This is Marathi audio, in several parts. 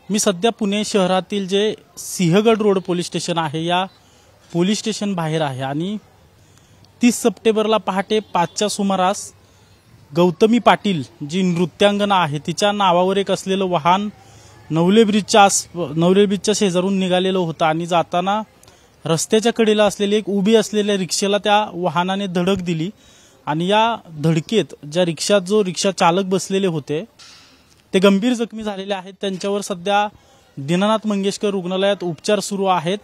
मी सध्या पुणे शहरातील जे सिंहगड रोड पोलीस स्टेशन आहे या पोलीस स्टेशन बाहेर आहे आणि 30 सप्टेंबरला पहाटे 5च्या सुमारास गौतमी पाटील जी नृत्यांगना आहे तिच्या नावावर एक असलेलं वाहन नवले ब्रिजच्या शेजारून निघालेलं होतं आणि जाताना रस्त्याच्या कडेला असलेली एक उभी असलेल्या रिक्षेला त्या वाहनाने धडक दिली आणि या धडकेत ज्या रिक्षात जो रिक्षा चालक बसलेले होते ते गंभीर जखमी झालेले आहेत। त्यांच्यावर सध्या दीनानाथ मंगेशकर रुग्णालयात उपचार सुरू आहेत।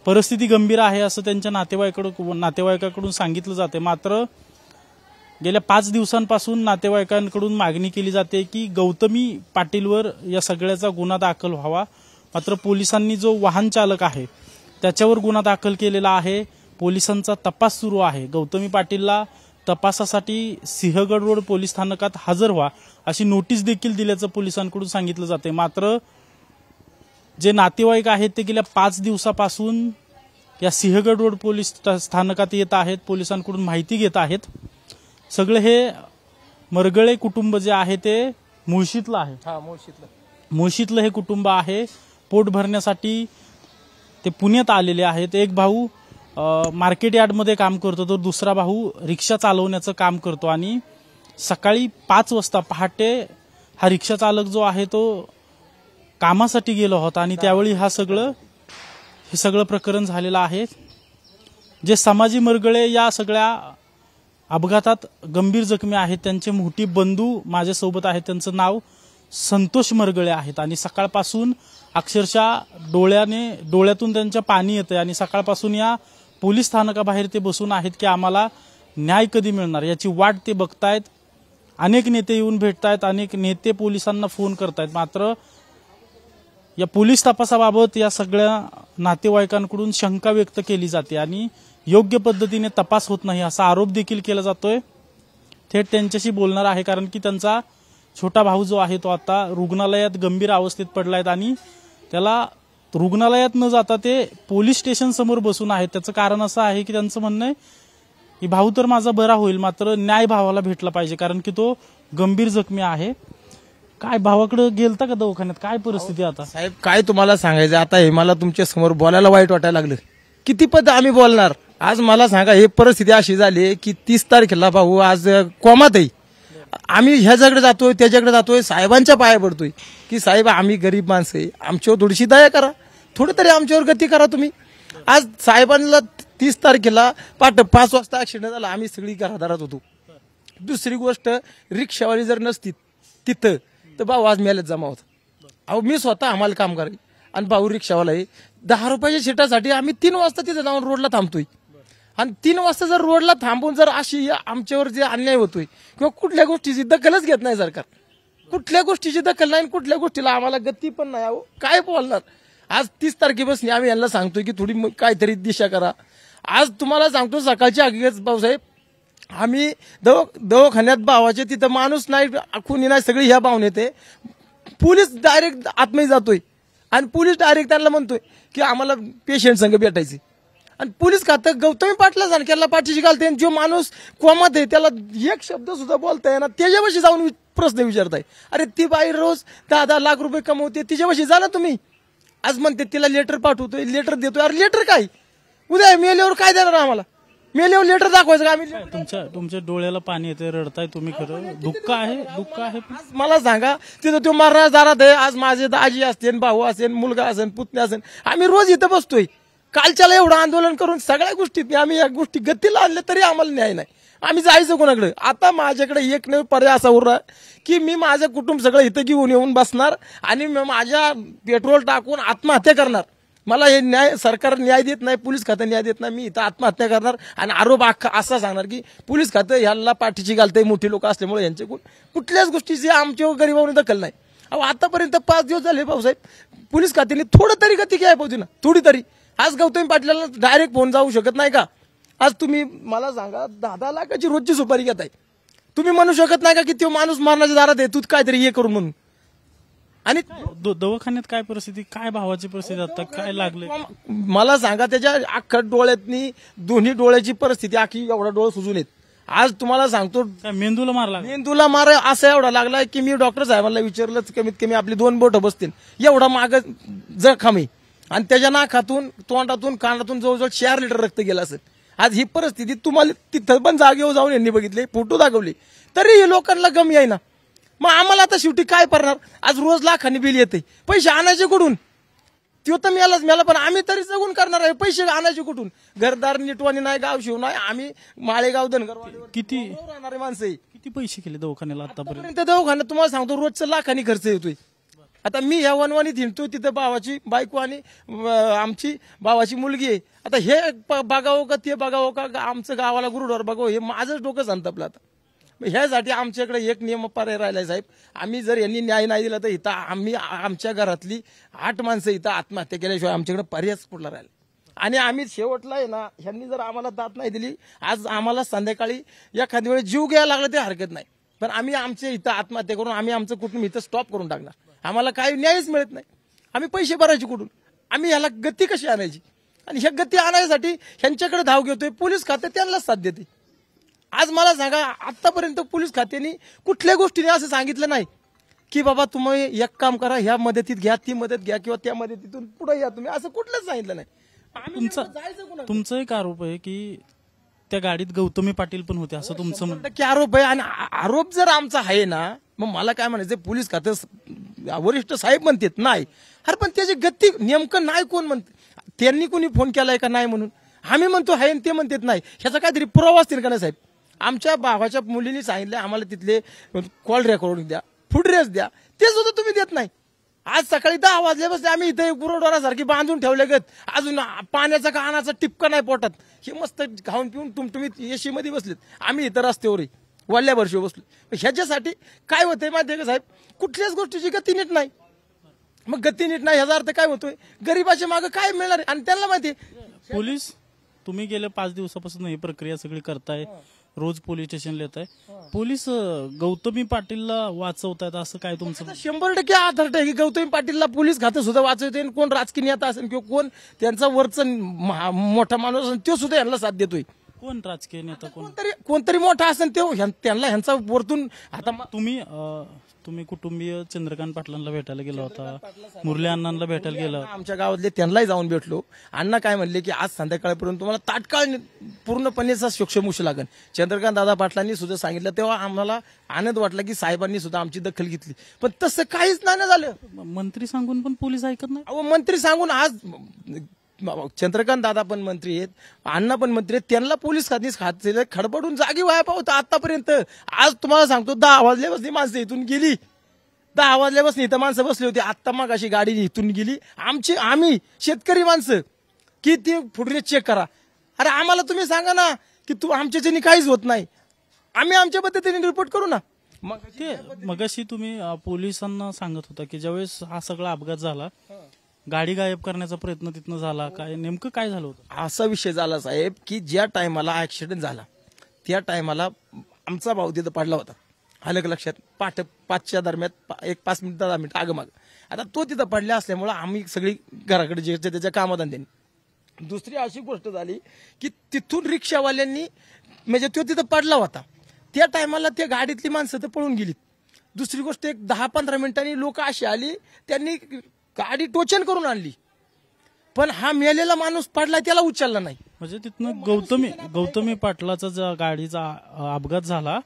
परिस्थिती गंभीर आहे असं त्यांच्या नातेवाईकाकडून सांगितलं जाते। मात्र गेल्या 5 दिवसांपासून नातेवाईकांकडून मागणी केली जाते की गौतमी पाटीलवर या सगळ्याचा गुन्हा दाखल व्हावा। मात्र पोलिसांनी जो वाहन चालक आहे त्याच्यावर गुन्हा दाखल केलेला आहे। पोलिसांचा तपास सुरू आहे। गौतमी पाटीलला तपासासाठी सिंहगड रोड पोलीस स्थानकात हजर व्हा अशी नोटीस देखील दिल्याचं पोलिसांकडून सांगितलं जाते। मात्र जे नातेवाईक आहेत ते गेल्या 5 दिवसापासून या सिंहगड रोड पोलीस स्थानकात येत आहेत, पोलिसांकडून माहिती घेत आहेत। सगळे हे मरगळे कुटुंब जे आहे ते मुळशीतलं आहे। मुळशीतलं हे कुटुंब आहे। पोट भरण्यासाठी ते पुण्यात आलेले आहेत। एक भाऊ मार्केट यार्डमध्ये काम करतो तर दुसरा भाऊ रिक्षा चालवण्याचं काम करतो आणि सकाळी 5 वाजता पहाटे हा रिक्षा चालक जो आहे तो कामासाठी गेला होता आणि त्यावेळी हे सगळं प्रकरण झालेलं आहे। जे समाजी मरगळे या सगळ्या अपघातात गंभीर जखमी आहेत त्यांचे मोठी बंधू माझ्यासोबत आहेत। त्यांचं नाव संतोष मरगळे आहेत आणि सकाळपासून अक्षरशः डोळ्यातून त्यांच्या पाणी येतंय आणि सकाळपासून या पोलीस स्थानकाबाहेर ते बसून आहेत की आम्हाला न्याय कधी मिळणार याची वाट ते बघतायत। अनेक नेते येऊन भेटतायत, अनेक नेते पोलिसांना फोन करतायत। मात्र या पोलीस तपासाबाबत या सगळ्या नातेवाईकांकडून शंका व्यक्त केली जाते आणि योग्य पद्धतीने तपास होत नाही असा आरोप देखील केला जातोय। थेट त्यांच्याशी बोलणार आहे कारण की त्यांचा छोटा भाऊ जो आहे तो आता रुग्णालयात गंभीर अवस्थेत पडलाय आणि त्याला रुग्णालयात न जाता ते पोलीस स्टेशन समोर बसून आहेत। त्याचं कारण असं आहे की त्यांचं म्हणणं आहे की भाऊ तर माझा बरा होईल मात्र न्याय भावाला भेटला पाहिजे कारण की तो गंभीर जखमी आहे। काय भावाकडे गेलता का दवाखान्यात? काय परिस्थिती आता? साहेब काय तुम्हाला सांगायचं आता हे मला तुमच्या समोर बोलायला वाईट वाटायला लागलं। किती पद आम्ही बोलणार? आज मला सांगा हे परिस्थिती अशी झाली की 30 तारखेला भाऊ आज कोमात आहे। आम्ही ह्याच्याकडे जातोय त्याच्याकडे जातोय, साहेबांच्या पाया पडतोय की साहेब आम्ही गरीब माणसं आहे, आमच्यावर थोडीशी दया करा, थोडी तरी आमच्यावर गती करा तुम्ही। आज साहेबांना 30 तारखेला पहाटे 5 वाजता ऍक्सिडेंट झाला, आम्ही सगळी घरादारात होतो। दुसरी गोष्ट रिक्षावाली जर नसती तिथं तर भाऊ आज मेल्यात जमा होत। अहो मी स्वतः आम्हाला काम करायला आणि भाऊ रिक्षावाला आहे। 10 रुपयाच्या सीटासाठी आम्ही 3 वाजता तिथे जाऊन रोडला थांबतोय आणि 3 वाजता जर रोडला थांबून जर अशी आमच्यावर जे अन्याय होतोय किंवा कुठल्या गोष्टीची दखलच घेत नाही सरकार, कुठल्या गोष्टीची दखल नाही, कुठल्या गोष्टीला आम्हाला गती पण नाही, अहो काय बोलणार? आज 30 तारखेपासून आम्ही यांना सांगतोय की थोडी काहीतरी दिशा करा। आज तुम्हाला सांगतो सकाळची हकीकत भाऊसाहेब, आम्ही दवाखान्यात भावाचे तिथं माणूस नाही, कोणी नाही, सगळी ह्या भावने येते। पोलीस डायरेक्ट आतमध्ये जातोय आणि पोलीस डायरेक्ट त्यांना म्हणतोय की आम्हाला पेशंट संघ भेटायचे आणि पोलीस खातं गौतमी पाटला जाणक्याला पाठीशी घालते। जो माणूस कोमात आहे त्याला एक शब्द सुद्धा बोलताय ना त्याच्यापाशी जाऊन प्रश्न विचारताय। अरे ती बाई रोज 10-10 लाख रुपये कमवते, तिच्यापाशी जा ना तुम्ही। आज म्हणते तिला लेटर पाठवतोय, लेटर देतोय। अरे लेटर काय? उद्या मेल्यावर काय देणार आम्हाला? मेल्यावर लेटर दाखवायचं का आम्ही? तुमच्या डोळ्याला पाणी येते, रडताय तुम्ही, खरं दुःख आहे। मला सांगा तिथं तो मरणार दारात आहे। आज माझे आजी असते, भाऊ असेल, मुलगा असेल, पुतण्या असेल, आम्ही रोज इथं बसतोय। कालच्याला एवढं आंदोलन करून सगळ्या गोष्टीत आम्ही या गोष्टी गतीला आणल्या तरी आम्हाला न्याय नाही। आम्ही जायचं कोणाकडे? आता माझ्याकडे एक नवीन पर्याय असा उरला की मी माझं कुटुंब सगळं इथं घेऊन येऊन बसणार आणि माझ्या पेट्रोल टाकून आत्महत्या करणार। मला हे न्याय सरकार न्याय देत नाही, पोलीस खातं न्याय देत नाही, मी इथं आत्महत्या करणार आणि आरोप असा सांगणार की पोलीस खातं ह्याला पाठीची घालतंय, मोठी लोक असल्यामुळे यांचे कुठल्याच गोष्टीची आमच्या गरीबावर दखल नाही। अहो आतापर्यंत 5 दिवस झाले भाऊसाहेब, पोलीस खात्याने थोडं तरी गती घ्यायला पाहिजे ना, थोडी तरी। आज गौतमी पाटलाला डायरेक्ट फोन जाऊ शकत नाही का? आज तुम्ही मला सांगा 10-10 लाखाची रोजची सुपारी घेताय, तुम्ही म्हणू शकत नाही का की तो माणूस मारण्याच्या दारात आहे, तू काहीतरी हे करून म्हणून? आणि दवाखान्यात काय परिस्थिती, काय भावाची परिस्थिती, आता काय लागले मला सांगा? त्याच्या अख्खा डोळ्यातनी दोन्ही डोळ्याची परिस्थिती अख्खी एवढा डोळे सुजून येत आज तुम्हाला सांगतो काय मेंदूला मारला मेंदूला मार असा एवढा लागलाय की मी डॉक्टर साहेबांना विचारलंच, कमीत कमी आपली 2 बोटं बसतील एवढा माग जखम आहे. आणि त्याच्या नाकातून तोंडातून कानातून जवळजवळ 4 लिटर रक्त गेलं असेल. आज ही परिस्थिती तुम्हाला तिथं पण जागेवर जाऊन यांनी बघितले, फोटो दाखवले, तरी लोकांना गम येईना. मग आम्हाला आता शेवटी काय करणार? आज रोज लाखांनी बिल येते, पैसे आणायचे कुठून? तो तर मिळाला पण आम्ही तरी जगून करणार आहे, पैसे आणायचे कुठून? घरदार नीटवाणी नाही, गाव शिव नाही, आम्ही माळेगाव धनगरवाडीवर किती राहणारे माणसं आहे. किती पैसे केले दवाखान्याला आतापर्यंत? आतापर्यंत दवाखान्यात तुम्हाला सांगतो रोजचं लाखांनी खर्च येतोय. आता मी ह्या वनवानीत हिंडतोय, तिथं भावाची बायको आणि आमची भावाची मुलगी आहे. आता हे बघावं का ते बघावं का आमचं गावाला गुरुद्वार बघावं, हे माझंच डोकं संतपलं. आता ह्यासाठी आमच्याकडे एक नियम पर्याय राहिलाय साहेब, आम्ही जर यांनी न्याय नाही दिला तर इथं आम्ही आमच्या घरातली 8 माणसं इथं आत्महत्या केल्याशिवाय आमच्याकडे पर्यायच कुठला राहिला. आणि आम्ही शेवटला आहे ना, ह्यांनी जर आम्हाला दाद नाही दिली, आज आम्हाला संध्याकाळी एखाद्या वेळेस जीव घ्यायला लागला ते हरकत नाही, पण आम्ही आमच्या इथं आत्महत्या करून आम्ही आमचं कुटुंब इथं स्टॉप करून टाकणार. आम्हाला काही न्यायच मिळत नाही. आम्ही पैसे भरायचे कुठून? आम्ही ह्याला गती कशी आणायची? आणि ह्या गती आणण्यासाठी ह्यांच्याकडे धाव घेतोय. पोलीस खाते त्यांनाच साथ देते. आज मला सांगा, आतापर्यंत पोलीस खात्याने कुठल्या गोष्टीने असं सांगितलं नाही की बाबा तुम्ही एक काम करा, ह्या मदतीत घ्या, ती मदत घ्या, किंवा त्या मदतीतून पुढे या तुम्ही, असं कुठलंच सांगितलं नाही. तुमचा एक आरोप आहे की त्या गाडीत गौतमी पाटील पण होते, असं तुमचं म्हणणं? की आरोप आहे. आणि आरोप जर आमचा आहे ना, मग मला काय म्हणायचं, पोलीस खातं वरिष्ठ साहेब म्हणतात नाही, अरे पण त्याची गती नेमकं नाही कोण म्हणते? त्यांनी कोणी फोन केलाय का नाही म्हणून आम्ही म्हणतो आहे, ते म्हणतात नाही. ह्याचा काहीतरी पुरावा असतील का नाही साहेब? आमच्या भावाच्या मुलीने सांगितलं आम्हाला तिथले कॉल रेकॉर्डिंग द्या, फुटरेज द्या, ते सुद्धा तुम्ही देत नाही. आज सकाळी 10 वाजल्यापासून आम्ही इथे गुरुद्वारासारखी बांधून ठेवले गत, अजून पाण्याचा कानाचा टिपका नाही पोटात. हे मस्त खाऊन पिऊन तुम्ही एसी मध्ये बसलेत, आम्ही इथं रस्त्यावर वल्ल्या वर्षी बसलो. ह्याच्यासाठी काय होतंय माहितीये का साहेब, कुठल्याच गोष्टीची गती नीट नाही. मग गती नीट नाही ह्याचा अर्थ काय होतोय? गरीबाच्या मागे काय मिळणार आहे? आणि त्यांना माहिती पोलीस, तुम्ही गेल्या 5 दिवसापासून ही प्रक्रिया सगळी करताय, रोज पोलीस स्टेशनला येत आहे, पोलीस गौतमी पाटीलला वाचवतायत असं काय तुमचं? 100% आधार आहे की गौतमी पाटीलला पोलीस खातं सुद्धा वाचवते. कोण राजकीय नेता असेल किंवा कोण त्यांचा वरचं मोठा माणूस असेल तो सुद्धा यांना साथ देतोय. कोण राजकीय नेता? कोणतरी मोठा असेल तो त्यांना ह्यांचा वरतून. आता तुम्ही कुटुंबीय चंद्रकांत पाटलांना भेटायला गेला होता, मुरली अण्णांना भेटायला गेला होता, आमच्या गावातले त्यांनाही जाऊन भेटलो. अण्णा काय म्हणले की आज संध्याकाळपर्यंत तुम्हाला तात्काळ पूर्णपणेचा मोक्ष लागेल. चंद्रकांत दादा पाटलांनी सुद्धा सांगितलं, तेव्हा आम्हाला आनंद वाटला की साहेबांनी सुद्धा आमची दखल घेतली. पण तसं काहीच नाही झालं. मंत्री सांगून पण पोलीस ऐकत नाही. अहो मंत्री सांगून, आज चंद्रकांत दादा पण मंत्री आहेत, अण्णा पण मंत्री आहेत, त्यांना पोलीस खाते खडबडून जागी व्हायला पाहता आतापर्यंत. आज तुम्हाला सांगतो 10 वाजल्यापासून माणसं इथून गेली, 10 वाजल्यापासून इथं माणसं बसली होती. आत्ता मग अशी गाडी इथून गेली. आम्ही शेतकरी माणसं की ती फुटरेज चेक करा. अरे आम्हाला तुम्ही सांगा ना की तू आमच्याच्यानी काहीच होत नाही, आम्ही आमच्या पद्धतीने रिपोर्ट करू ना. मगाशी तुम्ही पोलिसांना सांगत होता की ज्यावेळेस हा सगळा अपघात झाला, गाडी गायब करण्याचा प्रयत्न तिथनं झाला, काय नेमकं काय झालं होतं? असा विषय झाला साहेब की ज्या टायमाला ऍक्सिडेंट झाला त्या टायमाला आमचा भाऊ तिथं पडला होता. आलं लक्षात? 5च्या दरम्यान 5 मिनिट 10 मिनिट आगमाग. आता तो तिथं पडला असल्यामुळे आम्ही सगळी घराकडे जे त्याच्या कामाधंद्याने. दुसरी अशी गोष्ट झाली की तिथून रिक्षावाल्यांनी, म्हणजे तो तिथं पडला होता त्या टायमाला त्या गाडीतली माणसं तर पळून गेली. दुसरी गोष्ट, एक 10-15 मिनिटांनी लोक अशी आली, त्यांनी गाडी टोचन करून आणली, पण हा मेलेला माणूस पडला त्याला उचलला नाही. म्हणजे तिथनं गौतमी पाटलाचा जो गाडीचा अपघात झाला,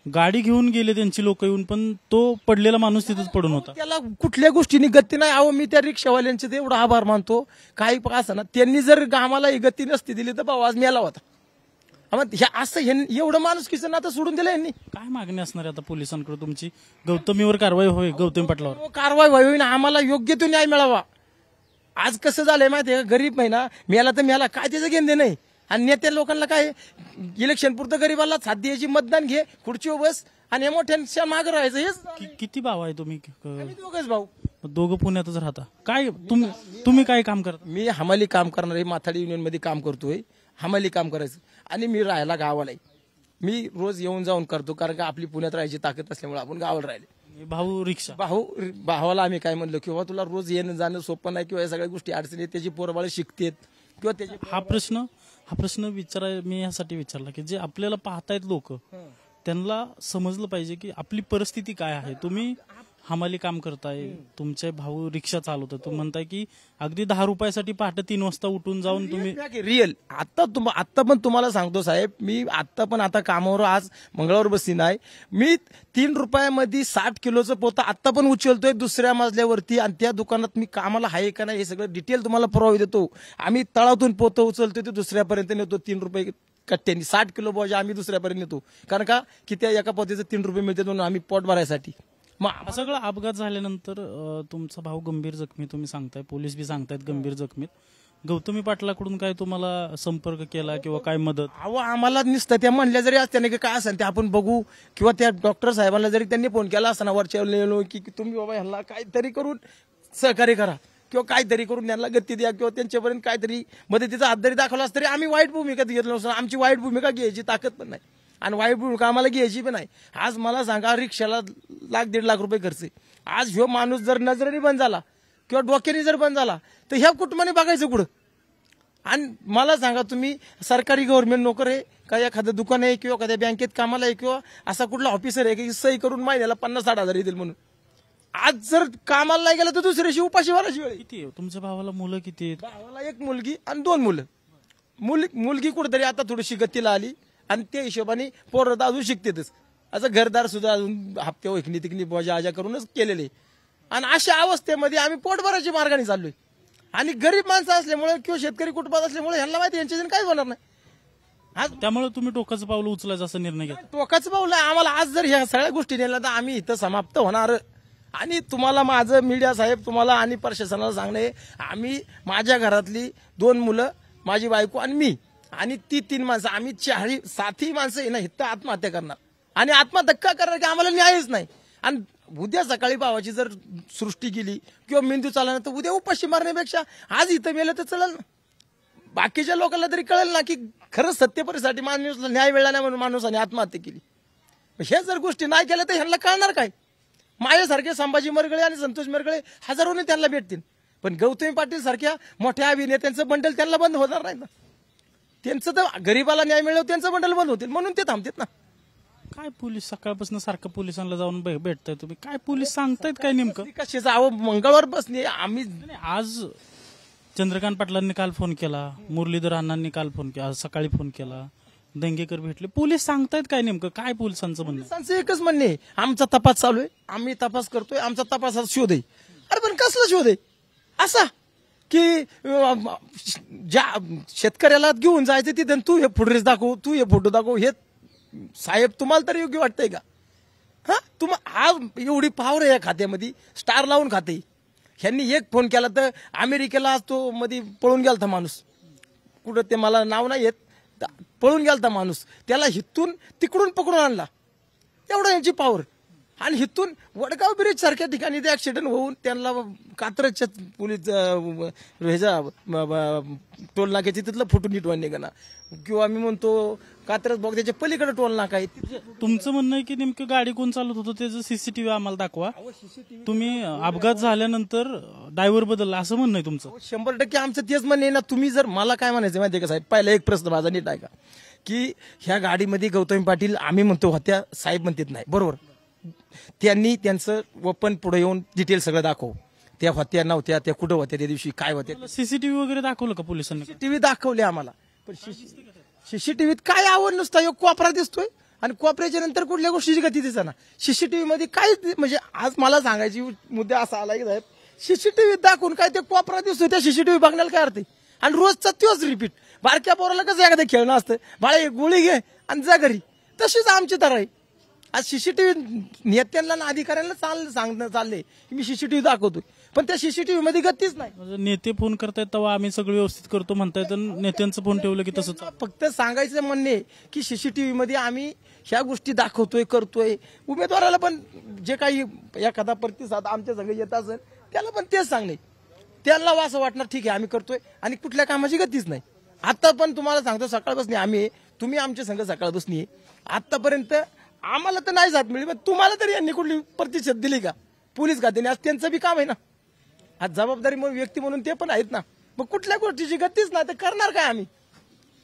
गाडी घेऊन गेले त्यांची लोक येऊन, पण तो पडलेला माणूस तिथंच पडून होता. त्याला कुठल्या गोष्टीने गती नाही. अहो मी त्या रिक्षावाल्यांचे ते एवढा आभार मानतो. काही असं ना, त्यांनी जर आम्हाला ही गती नसती दिली तर भाऊ आज मेला होता. असं एवढं माणूस किसन आता सोडून दिलं यांनी. काय मागणी असणार आता पोलिसांकडे तुमची? गौतमीवर कारवाई होईल, गौतमी पाटलावर कारवाई व्हावी ना, आम्हाला योग्य तो न्याय मिळावा. आज कसं झालंय माहितीये का, गरीब आहे ना, मेला तर मेला, काय त्याचं घेणं नाही. आणि नेत्या लोकांना काय, इलेक्शन पुरतं गरीबाला साथ द्यायची, मतदान घे, खुर्चीवर बस आणि मोठ्यांच्या मागे राहायचं. हेच. किती भाव आहे तुम्ही? दोघंच भाऊ. दोघं पुण्यातच राहता. काय तुम्ही काय काम करता? मी हमाली काम करणार आहे, माथाडी युनियन मध्ये काम करतोय, हमाली काम करायचं. आणि मी राहायला गावाला आहे. मी रोज येऊन जाऊन करतो, कारण का आपली पुण्यात राहायची ताकद असल्यामुळे आपण गावाला राहिले. भाऊ रिक्षा, भावाला आम्ही काय म्हणलो किंवा तुला रोज येणं जाणं सोपं नाही, किंवा या सगळ्या गोष्टी अडचणी, त्याची पोरबाळ शिकतेत, किंवा त्याचे हा प्रश्न मी यासाठी विचारला की जे आपल्याला पाहतायत लोक त्यांना समजलं पाहिजे की आपली परिस्थिती काय आहे. तुम्ही हमाली काम करताय, तुमचे भाऊ रिक्षा चालवतात, तुम्ही म्हणताय की अगदी 10 रुपयासाठी पहाटे 3 वाजता उठून जाऊन तुम्ही रिअल आता पण तुम्हाला सांगतो साहेब, मी आता कामावर आज मंगळवार बसली नाही, मी 3 रुपयामध्ये 60 किलोचं पोतं आता पण उचलतोय दुसऱ्या मजल्यावरती, आणि त्या दुकानात मी कामाला आहे का नाही हे सगळं डिटेल तुम्हाला पुरावा देतो. आम्ही तळातून पोतं उचलतोय ते दुसऱ्यापर्यंत नेतो 3 रुपये कट्ट्यांनी. 60 किलो बोजा आम्ही दुसऱ्यापर्यंत नेतो, कारण का की त्या एका पोत्याचं 3 रुपये मिळते म्हणून आम्ही पोट भरायसाठी. हा सगळा अपघात झाल्यानंतर तुमचा भाऊ गंभीर जखमी, तुम्ही सांगताय, पोलीस बी सांगतायत गंभीर जखमीत. गौतमी पाटलाकडून काय तुम्हाला संपर्क केला किंवा काय मदत? अहो आम्हाला नुसतं त्या म्हणल्या जरी असत्या की काय असेल ते आपण बघू, किंवा त्या डॉक्टर साहेबांना जरी त्यांनी फोन केला असताना वरच्या की तुम्ही बाबा ह्यांना काहीतरी करून सहकार्य करा किंवा काहीतरी करून त्यांना गती द्या किंवा त्यांच्यापर्यंत काहीतरी मदतीचा हात जरी दाखवला तरी आम्ही वाईट भूमिका घेतलो नसतो. आमची वाईट भूमिका घ्यायची ताकद पण नाही आणि वाईट भूमिका आम्हाला घ्यायची पण नाही. आज मला सांगा, रिक्षाला 1,00,000-1,50,000 रुपये खर्च. आज ह्यो माणूस जर नजरेने बंद झाला किंवा डोक्याने जर बंद झाला तर ह्या कुटुंबाने बघायचं कुठं? आणि मला सांगा, तुम्ही सरकारी गव्हर्नमेंट नोकर आहे का, एखादं दुकान आहे किंवा एखाद्या बँकेत कामाला आहे किंवा असा कुठला ऑफिसर आहे की सही करून महिन्याला 50-60 येतील म्हणून, आज जर कामाला नाही गेला तर दुसऱ्याशी उपाशी वाराची वेळ. किती आहे तुमच्या भावाला? मुलं किती आहेत? भावाला 1 मुलगी आणि 2 मुलं. मुलगी कुठेतरी आता थोडीशी गतीला आली आणि त्या हिशोबाने पोरं अजून शिकतेच. असं घरदार सुद्धा अजून हप्ते वैकणी तिकणी बोजा आजा करूनच केलेले. आणि अशा अवस्थेमध्ये आम्ही पोटभराच्या मार्गाने चाललोय. आणि गरीब माणसं असल्यामुळे किंवा शेतकरी कुटुंबात असल्यामुळे ह्यांना माहिती यांच्याजन काही होणार नाही. त्यामुळे तुम्ही टोकाचं पाऊल उचलायचा असा निर्णय घेतला? टोकाचं पाऊल आम्हाला आज जर ह्या सगळ्या गोष्टी नेल्या तर आम्ही इथं समाप्त होणार. आणि तुम्हाला माझं मीडिया साहेब, तुम्हाला आणि प्रशासनाला सांगणे, आम्ही माझ्या घरातली 2 मुलं, माझी बायको आणि मी, आणि ती 3 माणसं, आम्ही 7 माणसं आहे ना इथं आत्महत्या करणार. आणि आत्महत्या का करणार की आम्हाला न्यायच नाही. आणि उद्या सकाळी भावाची जर सृष्टी केली किंवा मेंदू चालला तर उद्या उपाशी मारण्यापेक्षा आज इथं मेलं तर चलन ना. बाकीच्या लोकांना तरी कळेल ना की खरंच सत्यपरीसाठी माणूसला न्याय मिळाला नाही म्हणून माणूसाने आत्महत्या केली. हे जर गोष्टी नाही केल्या तर ह्यांना कळणार काय? माझ्यासारखे संभाजी मरगळे आणि संतोष मरगळे हजारोने त्यांना भेटतील, पण गौतमी पाटील सारख्या मोठ्या अभिनेत्यांचं बंडल त्यांना बंद होणार नाही ना. त्यांचं तर गरीबाला न्याय मिळालं त्यांचं बंडल बंद होतील म्हणून ते थांबतात ना. काय पोलीस सकाळपासून सारखं पोलिसांना जाऊन भेटताय तुम्ही? काय पोलीस सांगतायत काय नेमकं? कशाचं? अहो मंगळवार बसणे आम्ही आज चंद्रकांत पाटलांनी काल फोन केला, मुरलीधर अण्णांनी काल फोन केला, आज सकाळी फोन केला, दंगेकर भेटले. पोलीस सांगतायत काय नेमकं? काय पोलिसांचं म्हणणं? पोलिसांचं एकच म्हणणे आहे, आमचा तपास चालू आहे, आम्ही तपास करतोय, आमचा तपासाचा शोध आहे. अरे पण कसला शोध आहे? असा की ज्या शेतकऱ्याला घेऊन जायचं तिथं तू हे फुटरेस दाखव, तू हे फोटो दाखव, हे साहेब तुम्हाला तरी योग्य वाटतंय का? हा एवढी पावर आहे या खात्यामध्ये, स्टार लावून खाते. ह्यांनी एक फोन केला तर अमेरिकेला तो मध्ये पळून गेलता माणूस, कुठं ते मला नाव नाही येत, पळून गेलता माणूस, त्याला हिथून तिकडून पकडून आणला. एवढं यांची पावर. आणि हिथून वडगाव ब्रिज सारख्या ठिकाणी ते ऍक्सिडेंट होऊन त्यांना कात्रजच्या पोलीस टोल नाक्याचे तिथलं फोटो नीटवान निघाला, किंवा मी म्हणतो कात्रज बोगद्याच्या पलीकडे टोल नाका आहे. तुमचं म्हणणं आहे की नेमकं गाडी कोण चालवत होतं त्याचं सीसीटीव्ही आम्हाला दाखवा, तुम्ही अपघात झाल्यानंतर ड्रायव्हर बदलला असं म्हणणं आहे तुमचं? 100% आमचं तेच म्हणणं आहे ना. तुम्ही जर मला काय म्हणायचं माहितीये का साहेब, पहिला एक प्रश्न माझा नीट आहे का, की ह्या गाडीमध्ये गौतमी पाटील आम्ही म्हणतो होत्या, साहेब म्हणतात नाही, बरोबर. त्यांनी त्यांचं ओपन पुढे येऊन डिटेल सगळं दाखव, त्या होत्या नव्हत्या, त्या कुठं होत्या, त्या दिवशी काय होत्या. सीसीटीव्ही वगैरे दाखवलं का पोलिसांनी? सीसीटीव्ही दाखवले आम्हाला, पण सीसीटीव्हीत काय आवड नुसता एक कोपरा दिसतोय आणि कोपऱ्याच्या नंतर कुठल्या गोष्टीची गती दिसना. सीसीटीव्ही मध्ये काय म्हणजे आज मला सांगायची मुद्दा असा आला की साहेब, सीसीटीव्ही दाखवून काय ते कोपरा दिसतोय, त्या सीसीटीव्ही बघण्याला काय अर्थ आहे? आणि रोजचा तोच रिपीट. बारक्या पोराला कसं एखादं खेळणं असतं, बाळा एक गोळी घे आणि जा घरी, तशीच आमची तर आहे. आज सीसीटीव्ही नेत्यांना ना अधिकाऱ्यांना सांगणं चाललंय की मी सीसीटीव्ही दाखवतोय, पण त्या सीसीटीव्ही मध्ये गतीच नाही. नेते फोन करतायत तेव्हा आम्ही सगळं व्यवस्थित करतो म्हणतायत, नेत्यांचं फोन ठेवलं की तसंच. फक्त सांगायचं म्हणणे की सीसीटीव्ही मध्ये आम्ही ह्या गोष्टी दाखवतोय, करतोय. उमेदवाराला पण जे काही एखादा प्रतिसाद आमच्या सगळे येत असेल त्याला पण तेच सांगणे, त्यांना असं वाटणार ठीक आहे आम्ही करतोय आणि कुठल्या कामाची गतीच नाही. आता पण तुम्हाला सांगतो, सकाळपासून आम्ही, तुम्ही आमच्या संघ सकाळपासून आतापर्यंत आम्हाला तर नाही जात मिळली, पण तुम्हाला तरी यांनी कुठली प्रतिशत दिली का पोलीस खात्याने? आज त्यांचं बी काम आहे ना, आज जबाबदारी म्हणून व्यक्ती म्हणून ते पण आहेत ना. मग कुठल्या गोष्टीची गतीच नाही तर करणार काय आम्ही?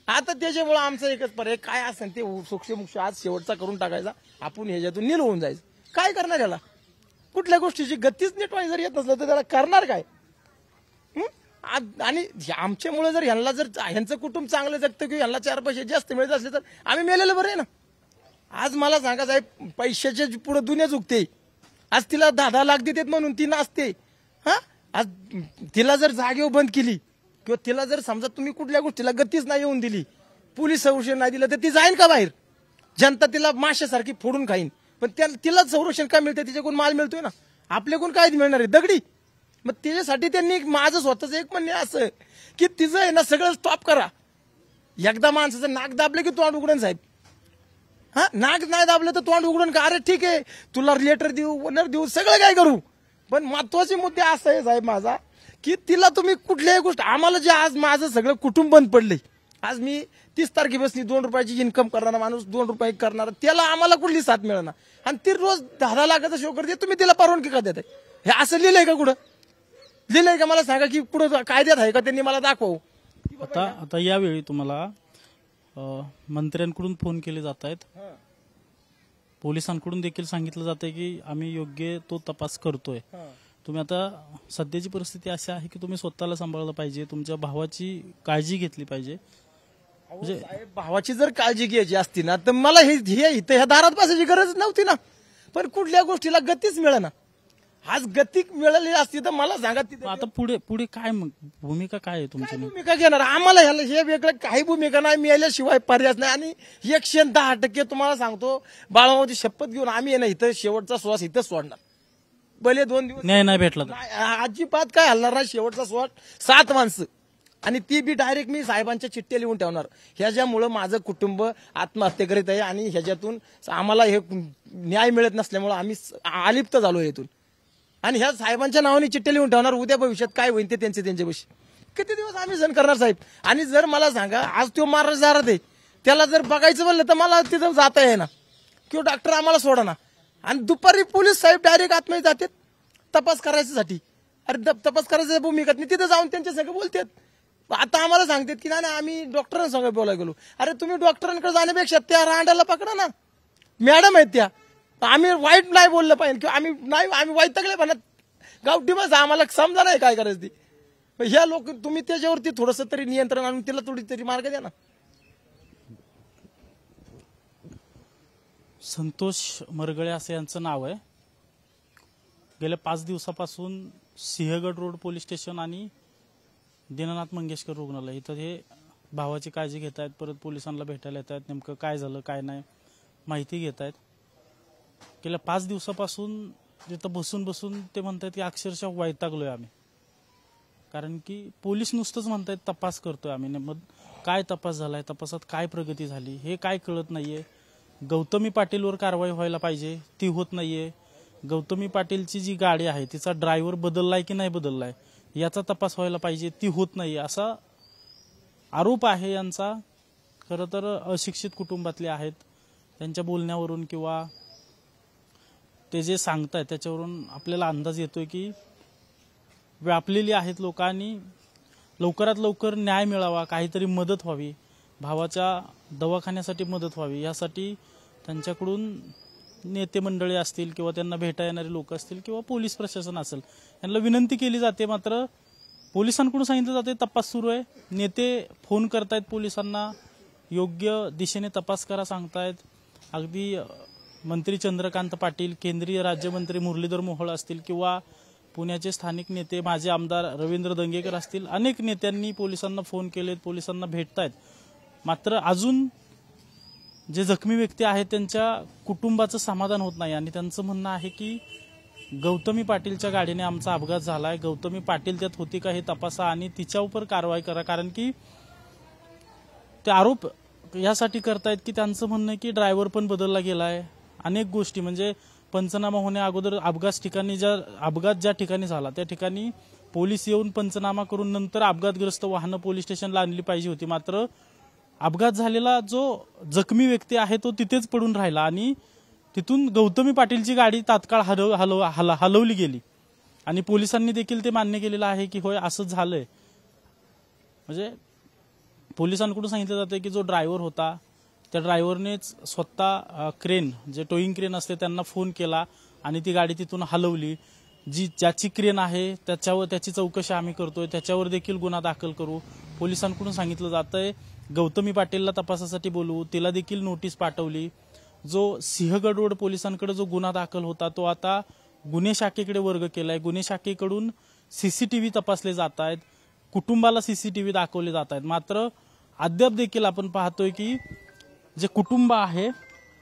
आता त्याच्यामुळे आमचं एकच पर्याय काय असेल ते सूक्ष्म आज शेवटचा करून टाकायचा, आपण ह्याच्यातून नील होऊन जायचं. काय करणार याला? कुठल्या गोष्टीची गतीच नीट व्हायची जर येत नसलं तर त्याला करणार काय? आणि आमच्यामुळे जर ह्यांचं कुटुंब चांगलं जगतं किंवा ह्यांना 4 पैसे जास्त मिळत असले तर आम्ही मेलेलं बरं आहे ना. आज मला सांगा साहेब, पैशाच्या पुढे दुनिया झुकते. आज तिला 10 लाख देतात म्हणून ती नाचते. आज तिला जर जागेवर बंद केली किंवा तिला जर समजा तुम्ही कुठल्या गोष्टीला गतीच नाही येऊन दिली, पोलीस संरक्षण नाही दिलं तर ती जाईल का बाहेर? जनता तिला माशासारखी फोडून खाईन. पण तिला संरक्षण काय मिळतं? तिच्याकडून माल मिळतोय ना. आपल्याकडून काय मिळणार आहे? दगडी. मग त्याच्यासाठी त्यांनी माझं स्वतःच एक म्हणणे असं की तिचं आहे ना सगळं स्टॉप करा. एकदा माणसाचं नाक दाबलं की तोंड उघडून साहेब. नाक नाही दाबलं तर तोंड उघडून का? अरे ठीक आहे, तुला लेटर देऊ, ओनर देऊ, सगळं काय करू, पण महत्वाचे मुद्दे असा आहे साहेब माझा की तिला तुम्ही कुठल्याही गोष्ट आम्हाला जे आज माझं सगळं कुटुंब बंद पडलंय. आज मी 30 तारखेपासून 2 रुपयाची इन्कम करणारा माणूस, 2 रुपये करणारा, त्याला आम्हाला कुठली साथ मिळणार? आणि ती रोज 10 लाखाचा शो करते, तुम्ही तिला परवानगी का देताय? हे असं लिहिलंय का? कुठं लिहिलंय का? मला सांगा की कुठं कायद्यात आहे का? त्यांनी मला दाखवू. आता यावेळी तुम्हाला मंत्र्यांकडून फोन केले जात आहेत, पोलिसांकडून देखील सांगितलं जातंय की आम्ही योग्य तो तपास करतोय. तुम्ही आता सध्याची परिस्थिती अशी आहे की तुम्ही स्वतःला सांभाळलं पाहिजे, तुमच्या भावाची काळजी घेतली पाहिजे. म्हणजे भावाची जर काळजी घ्यायची असती ना तर मला हे इथं ह्या दारात बसायची गरज नव्हती ना. पण कुठल्या गोष्टीला गतीच मिळेना. आज गती मिळाली असती तर मला सांगा तिथे आता पुढे काय मग भूमिका काय आहे तुमची? भूमिका घेणार आम्हाला ह्याला हे वेगळं काही भूमिका नाही, मिळाल्याशिवाय पर्याय नाही. आणि 110% तुम्हाला सांगतो, बाळामाची शपथ घेऊन आम्ही ना इथं शेवटचा श्वास इथंच सोडणार. भले 2 दिवस न्याय नाही भेटला तर अजिबात काय हलणार नाही. शेवटचा श्वास 7 माणसं, आणि ती बी डायरेक्ट मी साहेबांच्या चिठ्ठ्या लिहून ठेवणार. ह्याच्यामुळं माझं कुटुंब आत्महत्या करीत आहे आणि ह्याच्यातून आम्हाला हे न्याय मिळत नसल्यामुळे आम्ही अलिप्त झालो यातून. आणि ह्या साहेबांच्या नावाने चिठ्ठ्या लिहून ठेवणार. उद्या भविष्यात काय होईल ते त्यांच्यापाशी किती दिवस आम्ही सहन करणार साहेब? आणि जर मला सांगा आज तो महाराज दारात आहे, त्याला जर बघायचं म्हणलं तर मला तिथं जाता येईना किंवा डॉक्टर आम्हाला सोडा ना. आणि दुपारी पोलीस साहेब डायरेक्ट आतमध्ये जातात तपास करायच्यासाठी. अरे तपास करायचं भूमिका नाही, तिथं जाऊन त्यांच्या सगळं बोलतात. आता आम्हाला सांगतात की नाही आम्ही डॉक्टरांसंग बोलायला गेलो. अरे तुम्ही डॉक्टरांकडे जाण्यापेक्षा त्या रांडाला पकडा ना, मॅडम आहेत त्या. आम्ही वाईट नाही बोललं पाहिजे किंवा आम्ही वाईट तगले म्हणत गावठी बस आम्हाला समजा नाही काय करायचं ती. ह्या लोक तुम्ही त्याच्यावरती थोडंसं तरी नियंत्रण आणून तिला थोडी तरी मार्ग द्या ना. संतोष मरगळे असं यांचं नाव आहे. गेल्या 5 दिवसापासून सिंहगड रोड पोलीस स्टेशन आणि दीनानाथ मंगेशकर रुग्णालय इथं हे भावाची काळजी घेत आहेत, परत पोलिसांना भेटायला येत आहेत, नेमकं काय झालं काय नाही माहिती घेत आहेत. गेल्या 5 दिवसापासून तिथं बसून ते म्हणतात की अक्षरशः वैतागलोय आम्ही. कारण की पोलीस नुसतंच म्हणतात तपास करतोय आम्ही, मग काय तपास झालाय, तपासात काय प्रगती झाली हे काय कळत नाहीये. गौतमी पाटीलवर कारवाई व्हायला पाहिजे, ती होत नाहीये. गौतमी पाटीलची जी गाडी आहे तिचा ड्रायव्हर बदललाय की नाही बदललाय याचा तपास व्हायला पाहिजे, ती होत नाहीये असा आरोप आहे यांचा. खरं तर अशिक्षित कुटुंबातले आहेत, त्यांच्या बोलण्यावरून किंवा ते जे सांगतायत त्याच्यावरून आपल्याला अंदाज येतोय की व्यापलेली आहेत लोकांनी. लवकरात लवकर न्याय मिळावा, काहीतरी मदत व्हावी, भावाच्या दवाखान्यासाठी मदत व्हावी, यासाठी त्यांच्याकडून नेते मंडळी असतील किंवा त्यांना भेटा येणारे लोक असतील किंवा पोलीस प्रशासन असेल यांना विनंती केली जाते. मात्र पोलिसांकडून सांगितलं जाते तपास सुरू आहे. नेते फोन करतायत पोलिसांना, योग्य दिशेने तपास करा सांगतायत. अगदी मंत्री चंद्रकांत पाटील, केंद्रीय राज्यमंत्री मुरलीधर मोहोळ असतील किंवा पुण्याचे स्थानिक नेते माजी आमदार रवींद्र दंगेकर असतील, अनेक नेत्यांनी पोलिसांना फोन केलेत, पोलिसांना भेटतायत. मात्र अजून जे जखमी व्यक्ती आहेत त्यांच्या कुटुंबाचं समाधान होत नाही आणि त्यांचं म्हणणं आहे की गौतमी पाटीलच्या गाडीने आमचा अपघात झालाय, गौतमी पाटील त्यात होती का हे तपासा आणि तिच्यावर कारवाई करा. कारण की ते आरोप यासाठी करतायत की त्यांचं म्हणणं आहे की ड्रायव्हर पण बदलला गेलाय, अनेक गोष्टी म्हणजे पंचनामा होण्या अगोदर अपघात ज्या ठिकाणी झाला त्या ठिकाणी पोलीस येऊन पंचनामा करून नंतर अपघातग्रस्त वाहनं पोलीस स्टेशनला आणली पाहिजे होती. मात्र अपघात झालेला जो जखमी व्यक्ती आहे तो तिथेच पडून राहिला आणि तिथून गौतमी पाटीलची गाडी तात्काळ हलवली गेली आणि पोलिसांनी देखील ते मान्य केलेलं आहे की होय असं झालंय. म्हणजे पोलिसांकडून सांगितलं जातं की जो ड्रायव्हर होता त्या ड्रायव्हरनेच स्वतः क्रेन जे टोईंग क्रेन असते त्यांना फोन केला आणि ती गाडी तिथून हलवली. ज्याची क्रेन आहे त्याची चौकशी आम्ही करतोय, त्याच्यावर देखील गुन्हा दाखल करू. पोलिसांकडून सांगितलं जातंय गौतमी पाटीलला तपासासाठी बोलवू, तिला देखील नोटीस पाठवली. जो सिंहगड रोड पोलिसांकडे जो गुन्हा दाखल होता तो आता गुन्हे शाखेकडे वर्ग केलाय. गुन्हे शाखेकडून सीसीटीव्ही तपासले जात आहेत, कुटुंबाला सीसीटीव्ही दाखवले जात आहेत. मात्र अद्याप देखील आपण पाहतोय की जे कुटुंब आहे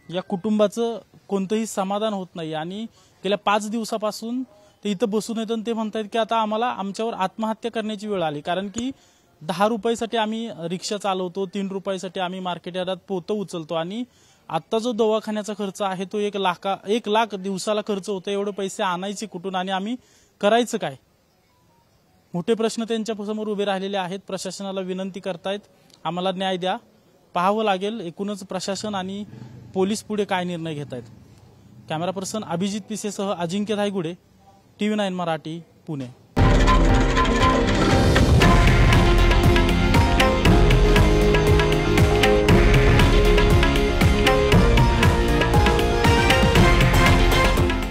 या कुटुंबाचं कोणतंही समाधान होत नाही आणि गेल्या 5 दिवसापासून ते इथं बसून येतात. ते म्हणतात की आता आम्हाला आमच्यावर आत्महत्या करण्याची वेळ आली, कारण की 10 रुपयासाठी आम्ही रिक्षा चालवतो, 3 रुपयासाठी आम्ही मार्केट यार्डात पोतं उचलतो आणि आता जो दवाखान्याचा खर्च आहे तो 1 लाख दिवसाला खर्च होतो. एवढे पैसे आणायचे कुठून आणि आम्ही करायचं काय? मोठे प्रश्न त्यांच्या समोर उभे राहिलेले आहेत. प्रशासनाला विनंती करतायत आम्हाला न्याय द्या. पाहावं लागेल एकूणच प्रशासन आणि पोलीस पुढे काय निर्णय घेत आहेत. कॅमेरा पर्सन अभिजित पिसेसह अजिंक्य धायगुडे, TV9 मराठी, पुणे.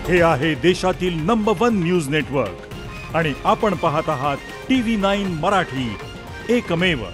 हे आहे देशातील नंबर 1 न्यूज नेटवर्क आणि आपण पाहत आहात TV9 मराठी, एकमेव.